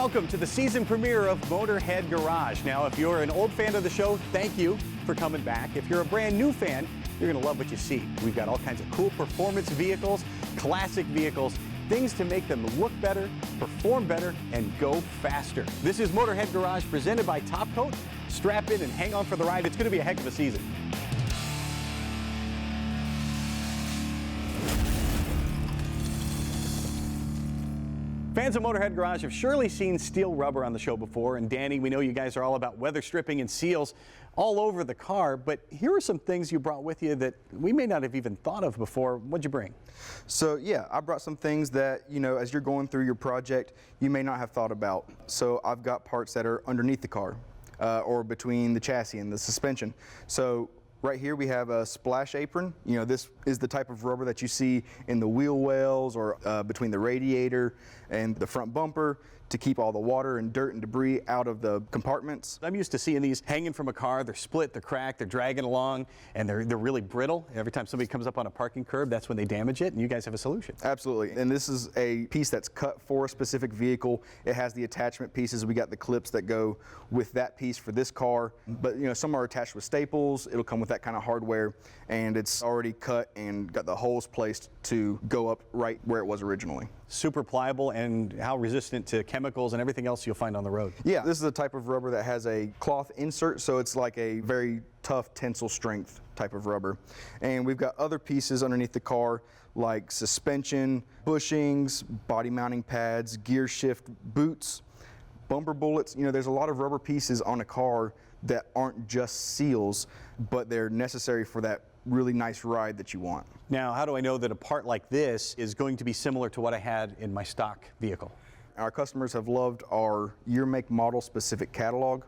Welcome to the season premiere of Motorhead Garage. Now, if you're an old fan of the show, thank you for coming back. If you're a brand new fan, you're going to love what you see. We've got all kinds of cool performance vehicles, classic vehicles, things to make them look better, perform better, and go faster. This is Motorhead Garage presented by Top Coat. Strap in and hang on for the ride. It's going to be a heck of a season. Fans of Motorhead Garage have surely seen Steele Rubber on the show before, and Danny, we know you guys are all about weather stripping and seals all over the car, but here are some things you brought with you that we may not have even thought of before. What'd you bring? So yeah, I brought some things that, as you're going through your project, you may not have thought about. So I've got parts that are underneath the car or between the chassis and the suspension. So right here we have a splash apron. This is the type of rubber that you see in the wheel wells or between the radiator and the front bumper to keep all the water and dirt and debris out of the compartments. I'm used to seeing these hanging from a car. They're split, they're cracked, they're dragging along, and they're really brittle. Every time somebody comes up on a parking curb, that's when they damage it, and you guys have a solution. Absolutely, and this is a piece that's cut for a specific vehicle. It has the attachment pieces. We got the clips that go with that piece for this car, but some are attached with staples. It'll come with that kind of hardware, and it's already cut and got the holes placed to go up right where it was originally. Super pliable, and how resistant to chemicals and everything else you'll find on the road. Yeah, this is a type of rubber that has a cloth insert, so it's like a very tough tensile strength type of rubber. And we've got other pieces underneath the car like suspension, bushings, body mounting pads, gear shift boots, bumper bullets. There's a lot of rubber pieces on a car that aren't just seals, but they're necessary for that really nice ride that you want. Now, how do I know that a part like this is going to be similar to what I had in my stock vehicle? Our customers have loved our year, make, model specific catalog.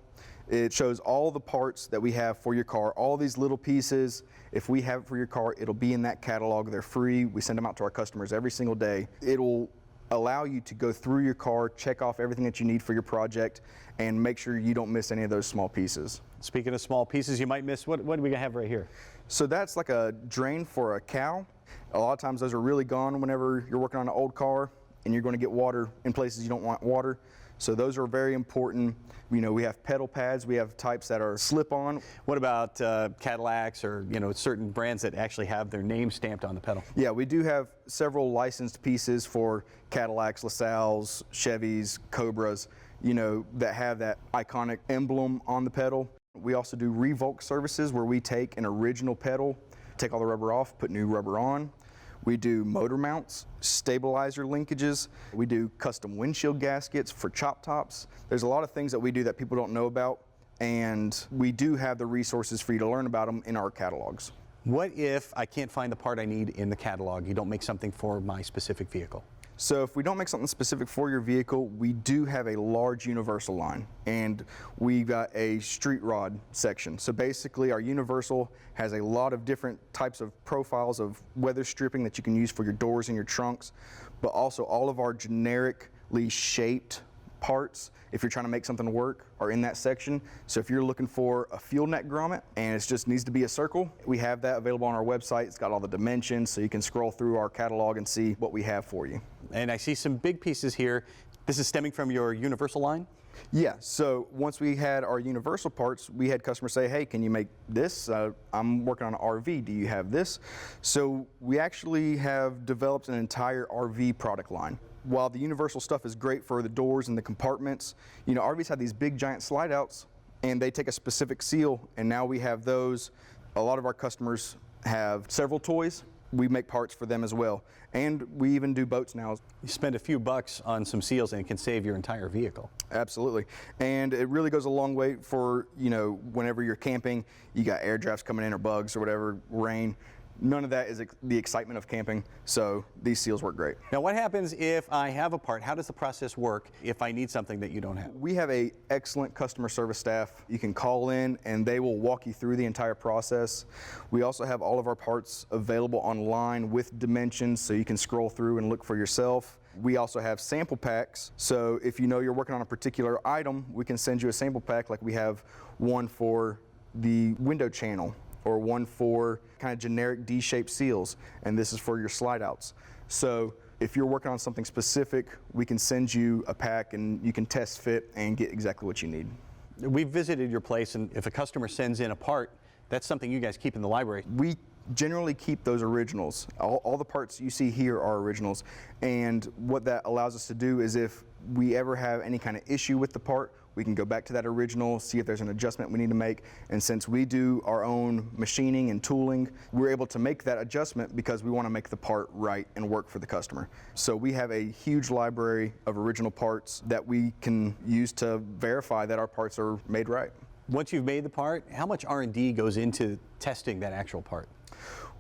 It shows all the parts that we have for your car, all these little pieces. If we have it for your car, it'll be in that catalog. They're free. We send them out to our customers every single day. It'll allow you to go through your car, check off everything that you need for your project, and make sure you don't miss any of those small pieces. Speaking of small pieces you might miss, what do we have right here? So that's like a drain for a cow. A lot of times those are really gone whenever you're working on an old car and you're going to get water in places you don't want water. So those are very important. We have pedal pads. We have types that are slip-on. What about Cadillacs or certain brands that actually have their name stamped on the pedal? Yeah, we do have several licensed pieces for Cadillacs, LaSalle's, Chevys, Cobras, that have that iconic emblem on the pedal. We also do revolt services where we take an original pedal, take all the rubber off, put new rubber on. We do motor mounts, stabilizer linkages. We do custom windshield gaskets for chop tops. There's a lot of things that we do that people don't know about, and we do have the resources for you to learn about them in our catalogs. What if I can't find the part I need in the catalog? You don't make something for my specific vehicle? So if we don't make something specific for your vehicle, we do have a large universal line, and we've got a street rod section. So basically our universal has a lot of different types of profiles of weather stripping that you can use for your doors and your trunks, but also all of our generically shaped parts, if you're trying to make something work, are in that section. So if you're looking for a fuel neck grommet and it just needs to be a circle, we have that available on our website. It's got all the dimensions, so you can scroll through our catalog and see what we have for you. And I see some big pieces here. This is stemming from your universal line? Yeah, so once we had our universal parts, we had customers say, hey, can you make this? I'm working on an RV, do you have this? So we actually have developed an entire RV product line. While the universal stuff is great for the doors and the compartments, RVs have these big giant slide outs and they take a specific seal, and now we have those. A lot of our customers have several toys. We make parts for them as well. And we even do boats now. You spend a few bucks on some seals and it can save your entire vehicle. Absolutely. And it really goes a long way for, whenever you're camping, you got air drafts coming in or bugs or whatever, rain. None of that is the excitement of camping, so these seals work great. Now what happens if I have a part? How does the process work if I need something that you don't have? We have an excellent customer service staff. You can call in and they will walk you through the entire process. We also have all of our parts available online with dimensions, so you can scroll through and look for yourself. We also have sample packs, so if you're working on a particular item, we can send you a sample pack, like we have one for the window channel, or one for kind of generic D-shaped seals, and this is for your slide outs. So if you're working on something specific, we can send you a pack and you can test fit and get exactly what you need. We've visited your place, and if a customer sends in a part, that's something you guys keep in the library. We generally keep those originals. All the parts you see here are originals, and what that allows us to do is if we ever have any kind of issue with the part, we can go back to that original, see if there's an adjustment we need to make, and since we do our own machining and tooling, we're able to make that adjustment because we want to make the part right and work for the customer. So we have a huge library of original parts that we can use to verify that our parts are made right. Once you've made the part, how much R&D goes into testing that actual part?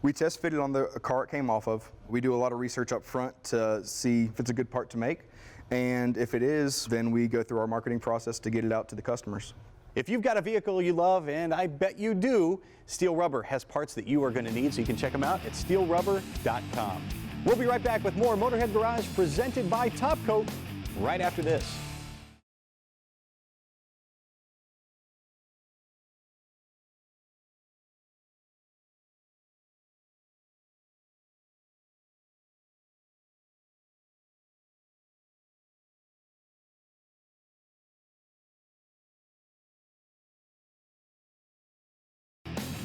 We test fit it on the car it came off of. We do a lot of research up front to see if it's a good part to make. And if it is, then we go through our marketing process to get it out to the customers. If you've got a vehicle you love, and I bet you do, Steele Rubber has parts that you are going to need, so you can check them out at steelerubber.com. We'll be right back with more Motorhead Garage presented by Top Coat right after this.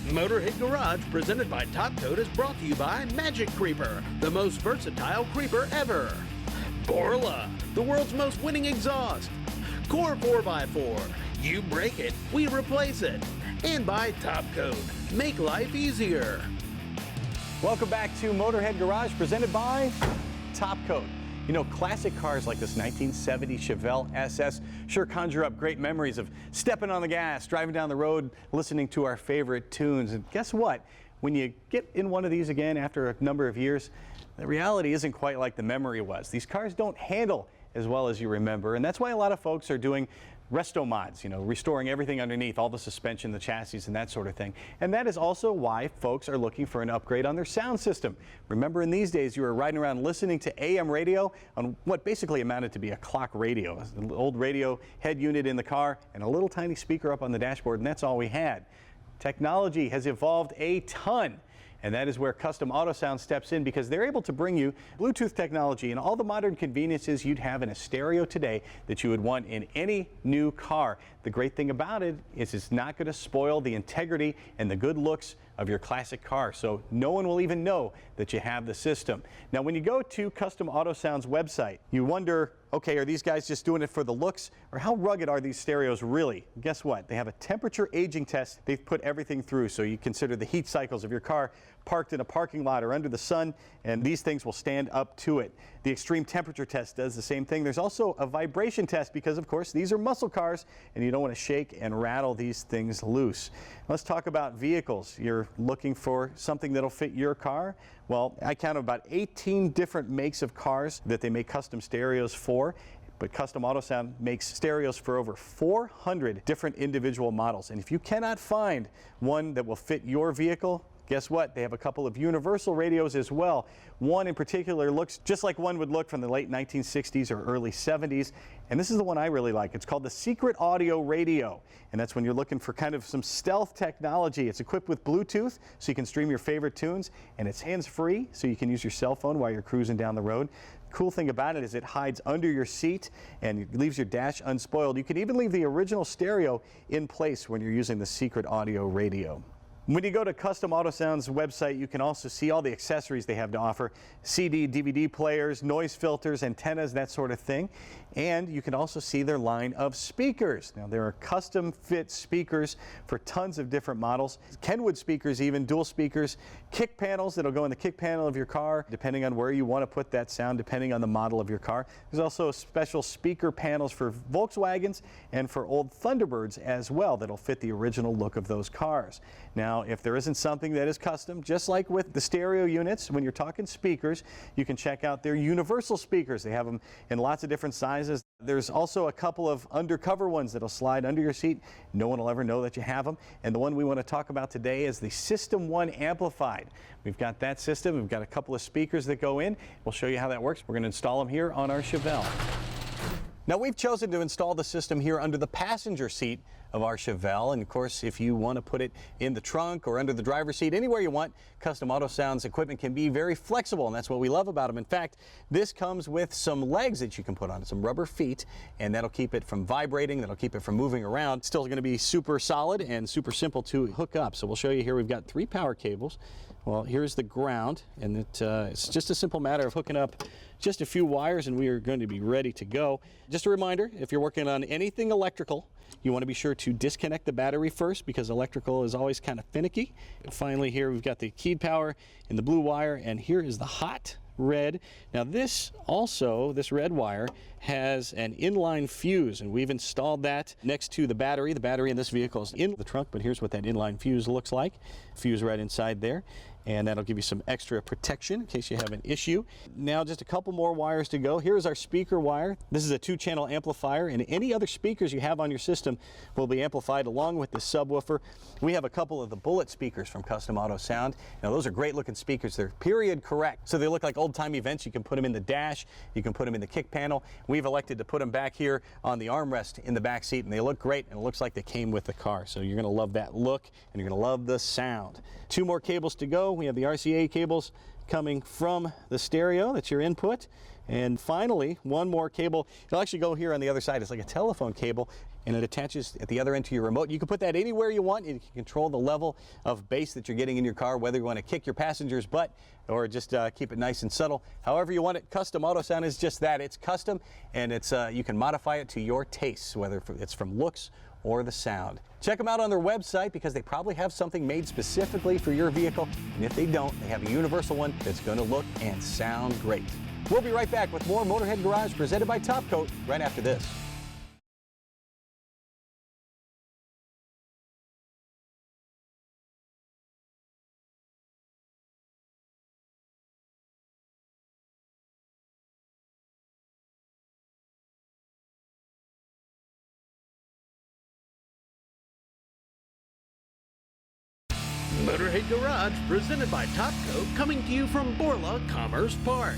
Motorhead Garage, presented by Top Coat, is brought to you by Magic Creeper, the most versatile creeper ever. Borla, the world's most winning exhaust. Core 4x4, you break it, we replace it. And by Top Coat, make life easier. Welcome back to Motorhead Garage presented by Top Coat. You know, classic cars like this 1970 Chevelle SS sure conjure up great memories of stepping on the gas, driving down the road, listening to our favorite tunes. And guess what? When you get in one of these again after a number of years, the reality isn't quite like the memory was. These cars don't handle as well as you remember, and that's why a lot of folks are doing resto mods, you know, restoring everything underneath, all the suspension, the chassis, and that sort of thing. And that is also why folks are looking for an upgrade on their sound system. Remember, in these days, you were riding around listening to AM radio on what basically amounted to be a clock radio, an old radio head unit in the car and a little tiny speaker up on the dashboard, and that's all we had. Technology has evolved a ton. And that is where Custom Auto Sound steps in, because they're able to bring you Bluetooth technology and all the modern conveniences you'd have in a stereo today that you would want in any new car. The great thing about it is it's not going to spoil the integrity and the good looks of your classic car, so no one will even know that you have the system. Now, when you go to Custom Auto Sound's website, you wonder, okay, are these guys just doing it for the looks, or how rugged are these stereos really? Guess what? They have a temperature aging test they've put everything through, so you consider the heat cycles of your car parked in a parking lot or under the sun, and these things will stand up to it. The extreme temperature test does the same thing. There's also a vibration test because, of course, these are muscle cars, and you don't want to shake and rattle these things loose. Let's talk about vehicles. You're looking for something that'll fit your car? Well, I count about 18 different makes of cars that they make custom stereos for. But Custom Auto Sound makes stereos for over 400 different individual models. And if you cannot find one that will fit your vehicle, guess what? They have a couple of universal radios as well. One in particular looks just like one would look from the late 1960s or early 70s. And this is the one I really like. It's called the Secret Audio Radio. And that's when you're looking for kind of some stealth technology. It's equipped with Bluetooth, so you can stream your favorite tunes. And it's hands-free, so you can use your cell phone while you're cruising down the road. Cool thing about it is it hides under your seat and it leaves your dash unspoiled. You can even leave the original stereo in place when you're using the Secret Audio Radio. When you go to Custom Auto Sound's website, you can also see all the accessories they have to offer: CD, DVD players, noise filters, antennas, that sort of thing. And you can also see their line of speakers. Now, there are custom fit speakers for tons of different models. Kenwood speakers, even dual speakers, kick panels that'll go in the kick panel of your car, depending on where you want to put that sound, depending on the model of your car. There's also special speaker panels for Volkswagens and for old Thunderbirds as well that'll fit the original look of those cars. Now, if there isn't something that is custom, just like with the stereo units, when you're talking speakers, you can check out their universal speakers. They have them in lots of different sizes. There's also a couple of undercover ones that'll slide under your seat. No one will ever know that you have them. And the one we want to talk about today is the System 1 Amplified. We've got that system. We've got a couple of speakers that go in. We'll show you how that works. We're going to install them here on our Chevelle. Now, we've chosen to install the system here under the passenger seat of our Chevelle. And of course, if you want to put it in the trunk or under the driver's seat, anywhere you want, Custom Auto Sound's equipment can be very flexible, and that's what we love about them. In fact, this comes with some legs that you can put on it, some rubber feet, and that'll keep it from vibrating, that'll keep it from moving around. Still going to be super solid and super simple to hook up. So we'll show you here. We've got 3 power cables. Well, here's the ground, and it's just a simple matter of hooking up just a few wires, and we are going to be ready to go. Just a reminder, if you're working on anything electrical, you want to be sure to disconnect the battery first, because electrical is always kind of finicky. And finally, here we've got the keyed power in the blue wire, and here is the hot red. Now this red wire has an inline fuse, and we've installed that next to the battery. The battery in this vehicle is in the trunk, but here's what that inline fuse looks like. Fuse right inside there, and that'll give you some extra protection in case you have an issue. Now just a couple more wires to go. Here's our speaker wire. This is a 2-channel amplifier, and any other speakers you have on your system will be amplified along with the subwoofer. We have a couple of the bullet speakers from Custom Auto Sound. Now those are great looking speakers. They're period correct, so they look like old-time events. You can put them in the dash, you can put them in the kick panel. We've elected to put them back here on the armrest in the back seat, and they look great, and it looks like they came with the car. So you're going to love that look, and you're going to love the sound. 2 more cables to go. We have the RCA cables coming from the stereo. That's your input. And finally, 1 more cable. It'll actually go here on the other side. It's like a telephone cable, and it attaches at the other end to your remote. You can put that anywhere you want, and you can control the level of bass that you're getting in your car, whether you want to kick your passenger's butt or just keep it nice and subtle. However you want it. Custom Auto Sound is just that. It's custom, and it's you can modify it to your tastes, whether it's from looks or the sound. Check them out on their website, because they probably have something made specifically for your vehicle, and if they don't, they have a universal one that's going to look and sound great. We'll be right back with more Motorhead Garage presented by Top Coat right after this. Motorhead Garage, presented by Top Coat, coming to you from Borla Commerce Park.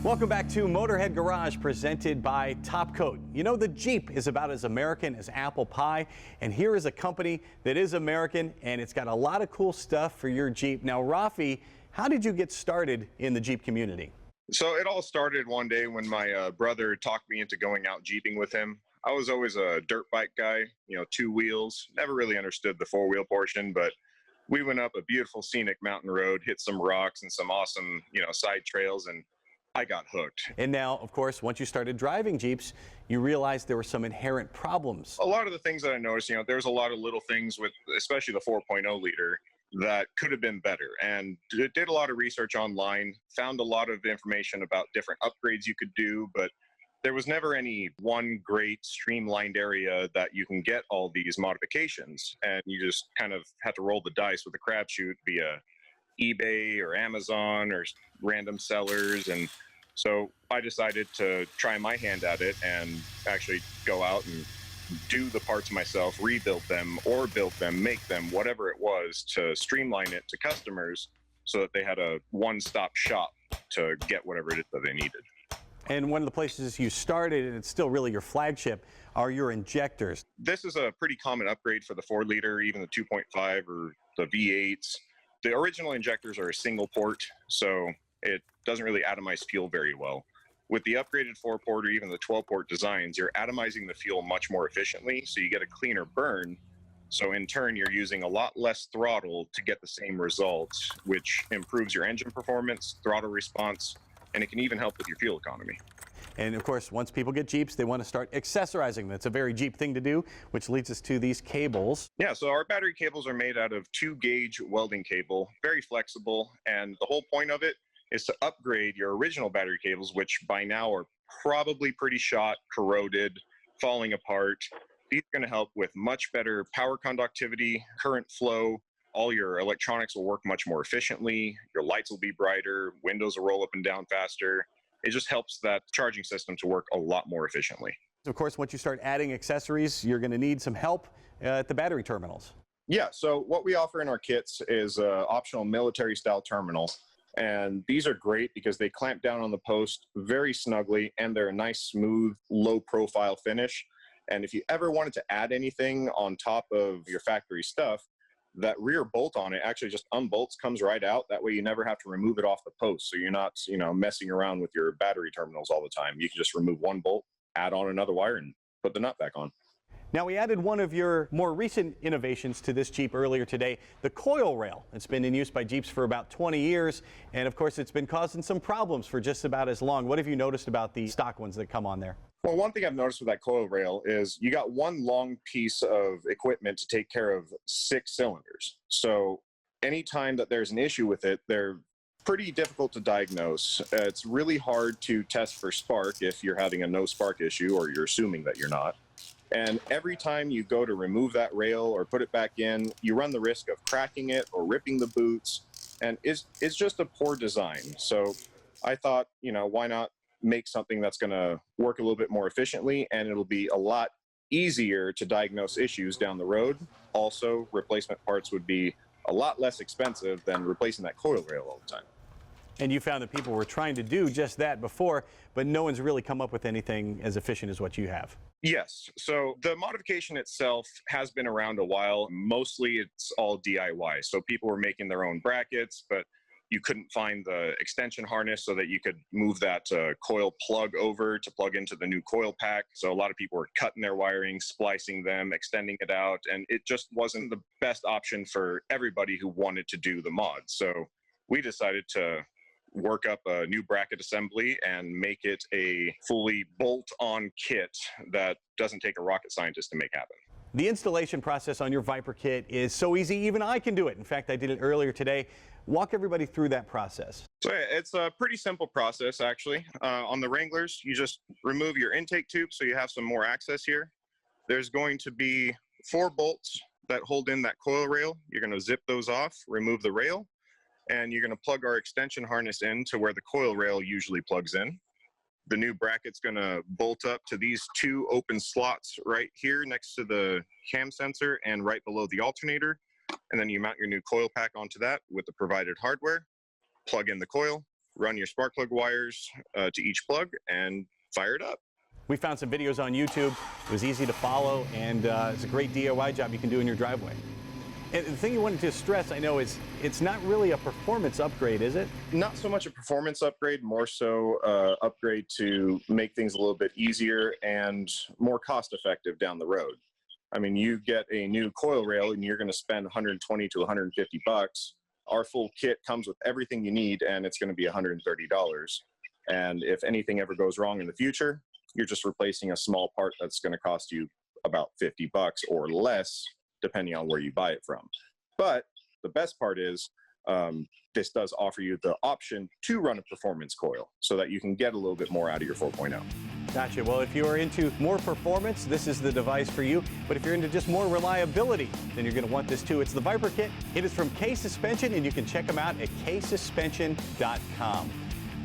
Welcome back to Motorhead Garage, presented by Top Coat. You know, the Jeep is about as American as apple pie, and here is a company that is American, and it's got a lot of cool stuff for your Jeep. Now, Rafi, how did you get started in the Jeep community? So it all started one day when my brother talked me into going out Jeeping with him. I was always a dirt bike guy, 2 wheels, never really understood the 4-wheel portion, but we went up a beautiful scenic mountain road, hit some rocks and some awesome, side trails, and I got hooked. And now, of course, once you started driving Jeeps, you realized there were some inherent problems. A lot of the things that I noticed, there's a lot of little things with, especially the 4.0 liter, that could have been better. And did a lot of research online, found a lot of information about different upgrades you could do, but there was never any one great streamlined area that you can get all these modifications. And you just kind of had to roll the dice with a crapshoot via eBay or Amazon or random sellers. And so I decided to try my hand at it and actually go out and do the parts myself, rebuild them or build them, make them, whatever it was, to streamline it to customers so that they had a one-stop shop to get whatever it is that they needed. And one of the places you started, and it's still really your flagship, are your injectors. This is a pretty common upgrade for the 4-liter, even the 2.5 or the V8s. The original injectors are a single port, so it doesn't really atomize fuel very well. With the upgraded 4-port or even the 12-port designs, you're atomizing the fuel much more efficiently, so you get a cleaner burn. So in turn, you're using a lot less throttle to get the same results, which improves your engine performance, throttle response, and it can even help with your fuel economy. And of course, once people get Jeeps, they want to start accessorizing. That's a very Jeep thing to do, which leads us to these cables. Yeah, so our battery cables are made out of 2-gauge welding cable, very flexible, and the whole point of it is to upgrade your original battery cables, which by now are probably pretty shot, corroded, falling apart. These are going to help with much better power conductivity, current flow. All your electronics will work much more efficiently. Your lights will be brighter. Windows will roll up and down faster. It just helps that charging system to work a lot more efficiently. Of course, once you start adding accessories, you're going to need some help at the battery terminals. Yeah, so what we offer in our kits is an optional military-style terminal. And these are great because they clamp down on the post very snugly, and they're a nice, smooth, low-profile finish. And if you ever wanted to add anything on top of your factory stuff, that rear bolt on it actually just unbolts, comes right out. That way you never have to remove it off the post. So you're not, messing around with your battery terminals all the time. You can just remove one bolt, add on another wire, and put the nut back on. Now, we added one of your more recent innovations to this Jeep earlier today, the coil rail. It's been in use by Jeeps for about 20 years, and of course it's been causing some problems for just about as long. What have you noticed about the stock ones that come on there? Well, one thing I've noticed with that coil rail is you got one long piece of equipment to take care of 6 cylinders. So anytime that there's an issue with it, they're pretty difficult to diagnose. It's really hard to test for spark if you're having a no spark issue or you're assuming that you're not. And every time you go to remove that rail or put it back in, you run the risk of cracking it or ripping the boots. And it's just a poor design. So I thought, why not make something that's going to work a little bit more efficiently, and it'll be a lot easier to diagnose issues down the road. Also, replacement parts would be a lot less expensive than replacing that coil rail all the time. And you found that people were trying to do just that before, but no one's really come up with anything as efficient as what you have. Yes. So the modification itself has been around a while. Mostly it's all DIY. So people were making their own brackets, but you couldn't find the extension harness so that you could move that coil plug over to plug into the new coil pack. So a lot of people were cutting their wiring, splicing them, extending it out, and it just wasn't the best option for everybody who wanted to do the mod. So we decided to work up a new bracket assembly and make it a fully bolt-on kit that doesn't take a rocket scientist to make happen. The installation process on your Viper kit is so easy, even I can do it. In fact, I did it earlier today. Walk everybody through that process. So it's a pretty simple process, actually. On the Wranglers, you just remove your intake tube so you have some more access here. There's going to be 4 bolts that hold in that coil rail. You're going to zip those off, remove the rail, and you're going to plug our extension harness in to where the coil rail usually plugs in. The new bracket's going to bolt up to these 2 open slots right here next to the cam sensor and right below the alternator. And then you mount your new coil pack onto that with the provided hardware, plug in the coil, run your spark plug wires to each plug, and fire it up. We found some videos on YouTube. It was easy to follow, and it's a great DIY job you can do in your driveway. And the thing you wanted to stress, I know, is it's not really a performance upgrade, is it? Not so much a performance upgrade, more so upgrade to make things a little bit easier and more cost-effective down the road. I mean, you get a new coil rail and you're going to spend $120 to $150. Our full kit comes with everything you need, and it's going to be $130. And if anything ever goes wrong in the future, you're just replacing a small part that's going to cost you about $50 or less, depending on where you buy it from. But the best part is this does offer you the option to run a performance coil so that you can get a little bit more out of your 4.0. Gotcha. Well, if you're into more performance, this is the device for you. But if you're into just more reliability, then you're going to want this too. It's the Viper Kit. It is from K Suspension, and you can check them out at ksuspension.com.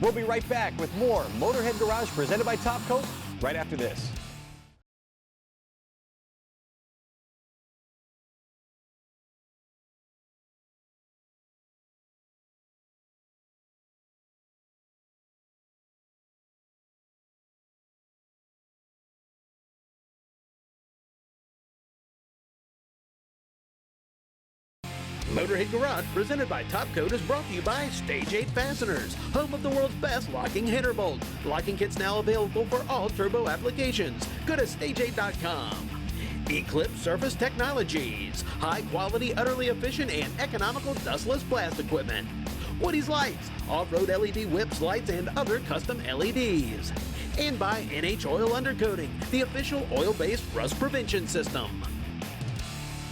We'll be right back with more Motorhead Garage presented by Top Coat right after this. Motorhead Garage, presented by Top Coat, is brought to you by Stage 8 Fasteners, home of the world's best locking header bolt. Locking kits now available for all turbo applications. Go to stage8.com. Eclipse Surface Technologies, high quality, utterly efficient, and economical dustless blast equipment. Woody's Lights, off-road LED whips, lights, and other custom LEDs. And by NH Oil Undercoating, the official oil-based rust prevention system.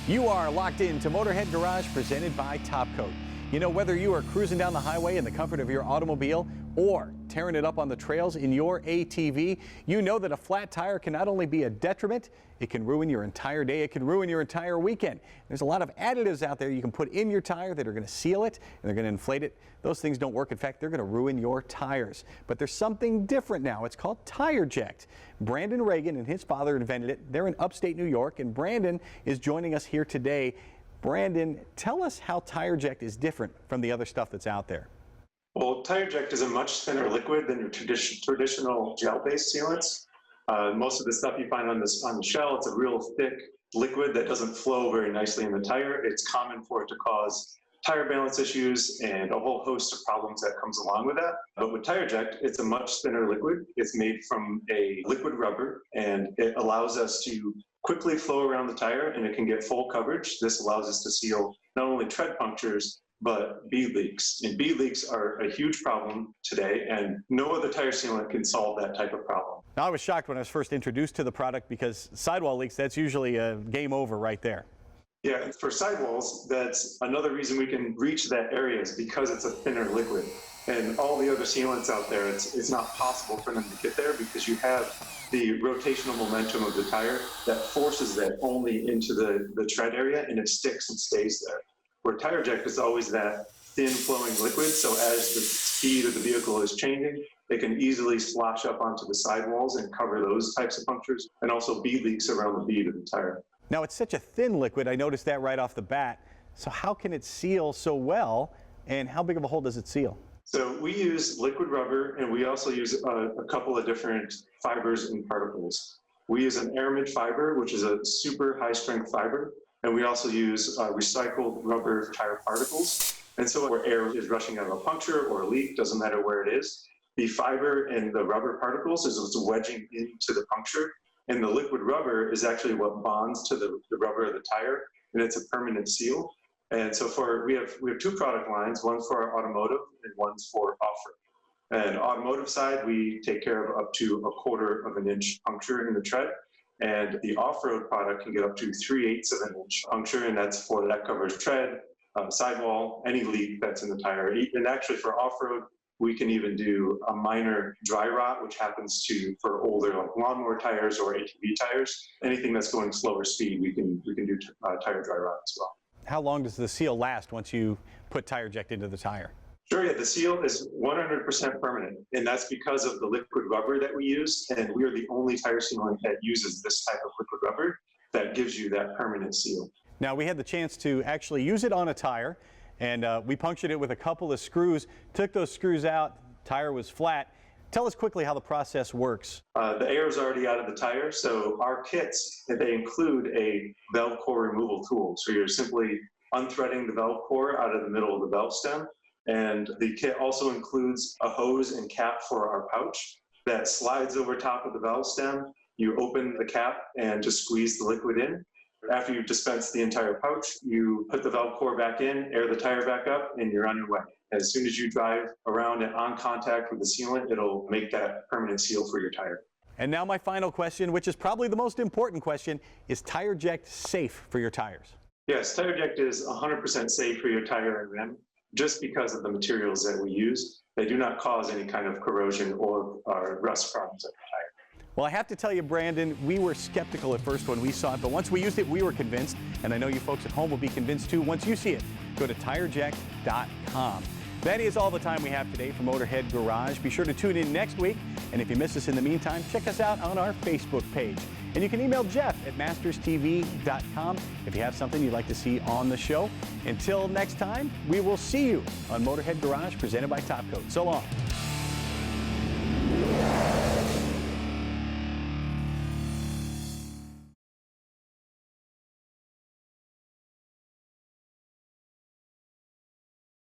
You are locked in to Motorhead Garage presented by Top Coat. You know, whether you are cruising down the highway in the comfort of your automobile or tearing it up on the trails in your ATV, you know that a flat tire can not only be a detriment, it can ruin your entire day, it can ruin your entire weekend. There's a lot of additives out there you can put in your tire that are going to seal it and they're going to inflate it. Those things don't work. In fact, they're going to ruin your tires. But there's something different now. It's called TireJect. Brandon Reagan and his father invented it. They're in upstate New York, and Brandon is joining us here today. Brandon, tell us how TireJect is different from the other stuff that's out there. Well, TireJect is a much thinner liquid than your traditional gel-based sealants. Most of the stuff you find on the shell, it's a real thick liquid that doesn't flow very nicely in the tire. It's common for it to cause tire balance issues and a whole host of problems that comes along with that. But with TireJect, it's a much thinner liquid. It's made from a liquid rubber, and it allows us to quickly flow around the tire, and it can get full coverage. This allows us to seal not only tread punctures, but bead leaks. And bead leaks are a huge problem today, and no other tire sealant can solve that type of problem. Now, I was shocked when I was first introduced to the product because sidewall leaks, that's usually a game over right there. Yeah, for sidewalls, that's another reason we can reach that area is because it's a thinner liquid. And all the other sealants out there, it's not possible for them to get there because you have the rotational momentum of the tire that forces that only into the tread area, and it sticks and stays there. Where TireJect is always that thin flowing liquid, so as the speed of the vehicle is changing, it can easily slosh up onto the sidewalls and cover those types of punctures, and also bead leaks around the bead of the tire. Now, it's such a thin liquid, I noticed that right off the bat. So how can it seal so well, and how big of a hole does it seal? So we use liquid rubber, and we also use a couple of different fibers and particles. We use an aramid fiber, which is a super high strength fiber, and we also use recycled rubber tire particles. And so where air is rushing out of a puncture or a leak, doesn't matter where it is, the fiber and the rubber particles is what's wedging into the puncture, and the liquid rubber is actually what bonds to the rubber of the tire, and it's a permanent seal. And so we have two product lines, one for our automotive and one's for off-road. And automotive side, we take care of up to 1/4 of an inch puncture in the tread. And the off-road product can get up to 3/8 of an inch puncture, and that covers tread, sidewall, any leak that's in the tire. And actually for off-road, we can even do a minor dry rot, which happens for older like lawnmower tires or ATV tires. Anything that's going slower speed, we can do tire dry rot as well. How long does the seal last once you put TireJect into the tire? Sure, yeah, the seal is 100% permanent, and that's because of the liquid rubber that we use, and we are the only tire sealant that uses this type of liquid rubber that gives you that permanent seal. Now, we had the chance to actually use it on a tire, and we punctured it with a couple of screws, took those screws out, tire was flat. Tell us quickly how the process works. The air is already out of the tire, so our kits, they include a valve core removal tool. So you're simply unthreading the valve core out of the middle of the valve stem. And the kit also includes a hose and cap for our pouch that slides over top of the valve stem. You open the cap and just squeeze the liquid in. After you've dispensed the entire pouch, you put the valve core back in, air the tire back up, and you're on your way. As soon as you drive around and on contact with the sealant, it'll make that permanent seal for your tire. And now my final question, which is probably the most important question, is TireJect safe for your tires? Yes, TireJect is 100% safe for your tire and rim just because of the materials that we use. They do not cause any kind of corrosion or rust problems at the tire. Well, I have to tell you, Brandon, we were skeptical at first when we saw it, but once we used it, we were convinced, and I know you folks at home will be convinced too once you see it. Go to TireJect.com. That is all the time we have today for Motorhead Garage. Be sure to tune in next week, and if you miss us in the meantime, check us out on our Facebook page. And you can email Jeff at masterstv.com if you have something you'd like to see on the show. Until next time, we will see you on Motorhead Garage, presented by Top Coat. So long.